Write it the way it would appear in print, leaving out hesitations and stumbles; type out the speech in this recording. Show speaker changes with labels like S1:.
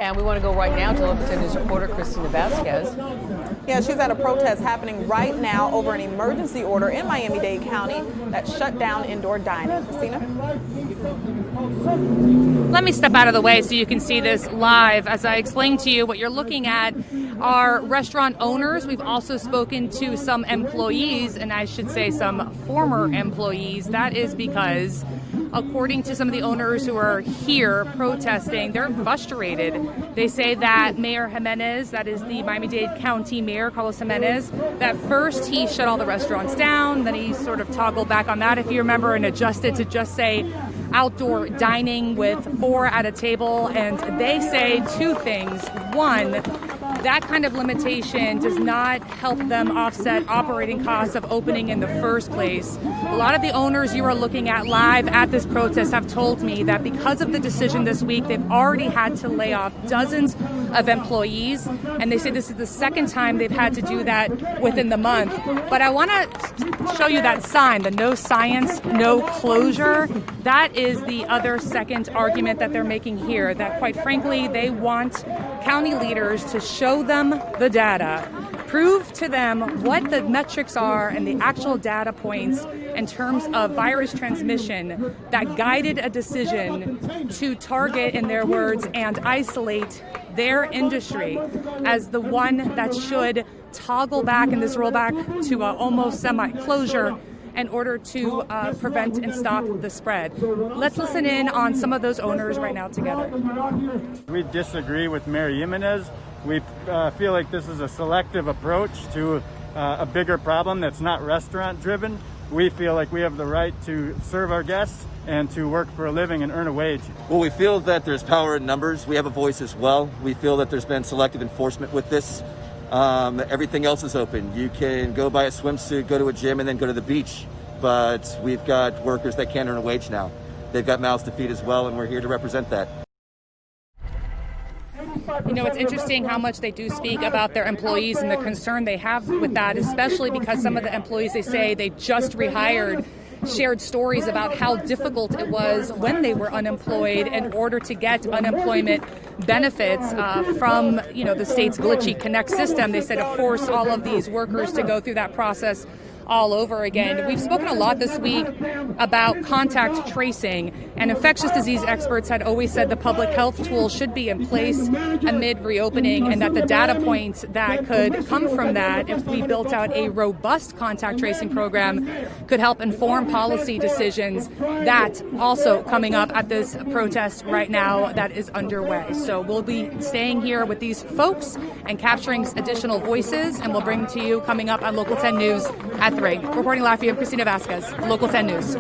S1: And we want to go right now to Local 10 News reporter Christina Vasquez.
S2: Yeah, she's at a protest happening right now over an emergency order in Miami-Dade County that shut down indoor dining. Christina?
S3: Let me step out of the way so you can see this live. As I explained to you, what you're looking at are restaurant owners. We've also spoken to some employees, and I should say some former employees. That is because, according to some of the owners who are here protesting, they're frustrated. They say that Mayor Jimenez, that is the Miami-Dade County Mayor, Carlos Jimenez, that first he shut all the restaurants down, then he sort of toggled back on that, if you remember, and adjusted to just say outdoor dining with 4 at a table. And they say 2 things. One, that kind of limitation does not help them offset operating costs of opening in the first place. A lot of the owners you are looking at live at this protest have told me that because of the decision this week, they've already had to lay off dozens of employees, and they say this is the second time they've had to do that within the month. But I want to show you that sign, the no science, no closure. That is the other second argument that they're making here, that quite frankly, they want county leaders to show them the data, prove to them what the metrics are and the actual data points in terms of virus transmission that guided a decision to target, in their words, and isolate their industry as the one that should toggle back in this rollback to almost semi-closure in order to prevent and stop the spread. Let's listen in on some of those owners right now together.
S4: We disagree with Mayor Jimenez. We feel like this is a selective approach to a bigger problem that's not restaurant driven. We feel like we have the right to serve our guests and to work for a living and earn a wage.
S5: Well, we feel that there's power in numbers. We have a voice as well. We feel that there's been selective enforcement with this. Everything else is open. You can go buy a swimsuit, go to a gym, and then go to the beach. But we've got workers that can't earn a wage now. They've got mouths to feed as well, and we're here to represent that.
S3: You know, it's interesting how much they do speak about their employees and the concern they have with that, especially because some of the employees, they say they just rehired, shared stories about how difficult it was when they were unemployed in order to get unemployment benefits from, the state's glitchy Connect system. They said to force all of these workers to go through that process all over again. We've spoken a lot this week about contact tracing, and infectious disease experts had always said the public health tool should be in place amid reopening, and that the data points that could come from that, if we built out a robust contact tracing program, could help inform policy decisions. That also coming up at this protest right now that is underway. So we'll be staying here with these folks and capturing additional voices, and we'll bring to you coming up on Local 10 News at 3. Reporting live for you, I'm Christina Vasquez, Local 10 News.